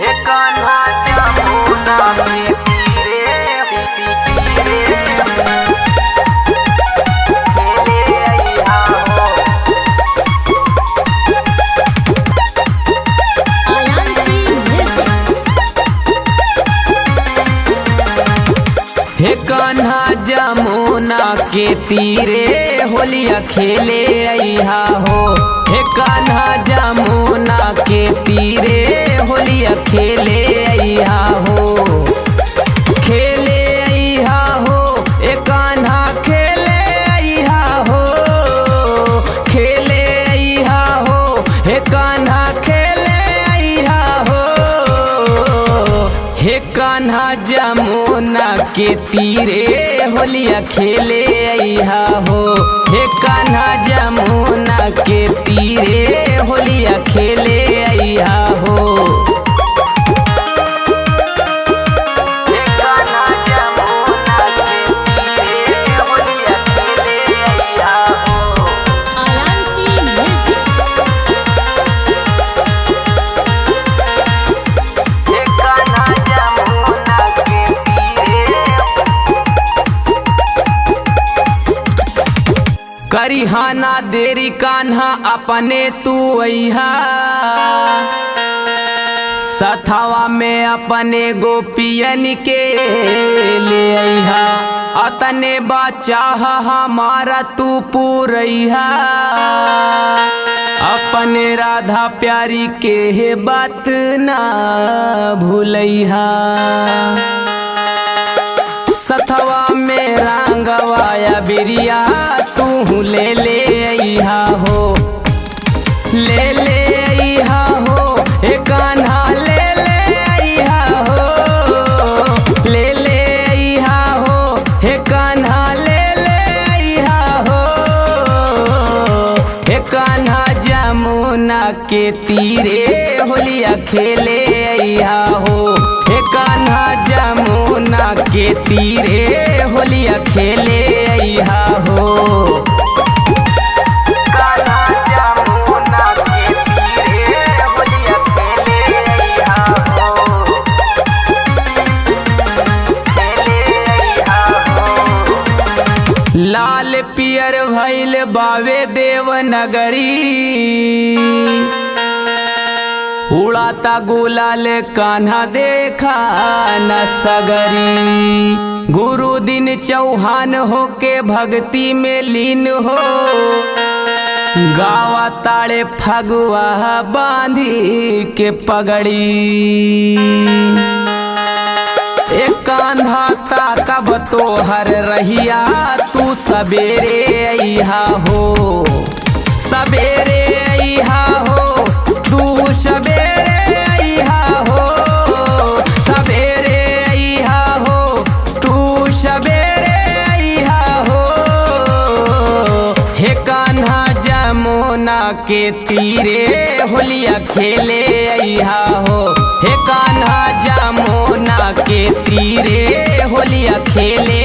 हे कान्हा जमुना के तीरे खेले अइहा हो। हे कान्हा जमुना के तीरे होलिया खेले अइहा हो। हे कान्हा जमुना के तीरे होलिया खेले अइहा हो। खेले अइहा हो ए कान्हा खेले अइहा हो। खेले अइहा हो हे कान्हा खेले अइहा हो। हे कान्हा जमुना के तीरे होलिया खेले अइहा हो। हे कान्हा जमुना के तीरे होलिया खेले अइहा हो। हे कान्हा जमुना के तीरे होलिया खेले अइहा हो। हे कान्हा जमुना के तीरे करिहाना देरी कान्हा अपने तू अइहा। सथवा में अपने गोपियन के ले अइहा। अतने बचाह हमारा तू पूरइहा। अपने राधा प्यारी के हे बात ना भूलइहा। सथवा में रंगवाया बिरिया तू ले ले अइहा हो। ले ले अइहा हो हे कान्हा ले ले अइहा हो। ले ले अइहा हो हे कान्हा ले ले अइहा हो। हे कान्हा जमुना के तीरे होलिया खेले अइहा हो। हे कान्हा जमुना के तीरे होलिया खेले अइहा हो। कान्हा जमुना के तीरे होलिया खेले अइहा हो। खेले अइहा हो। लाल पियर भइल बावे देवनगरी। उड़ाता गुलाल कान्हा देखा न सगरी। गुरु दिन चौहान हो के भक्ति में लीन हो। गावा ताड़े फगुआ बांधी के पगड़ी। एक कान्हा ताकब तोहर रहिया तू सबेरे अइहा हो। सबेरे अइहा हो तू सबेरे अइहा हो। सबेरे अइहा हो तू सबेरे अइहा हो। हे कान्हा जमुना के तीरे होलिया खेले अइहा हो। हे कान्हा जमुना के तीरे होलिया खेले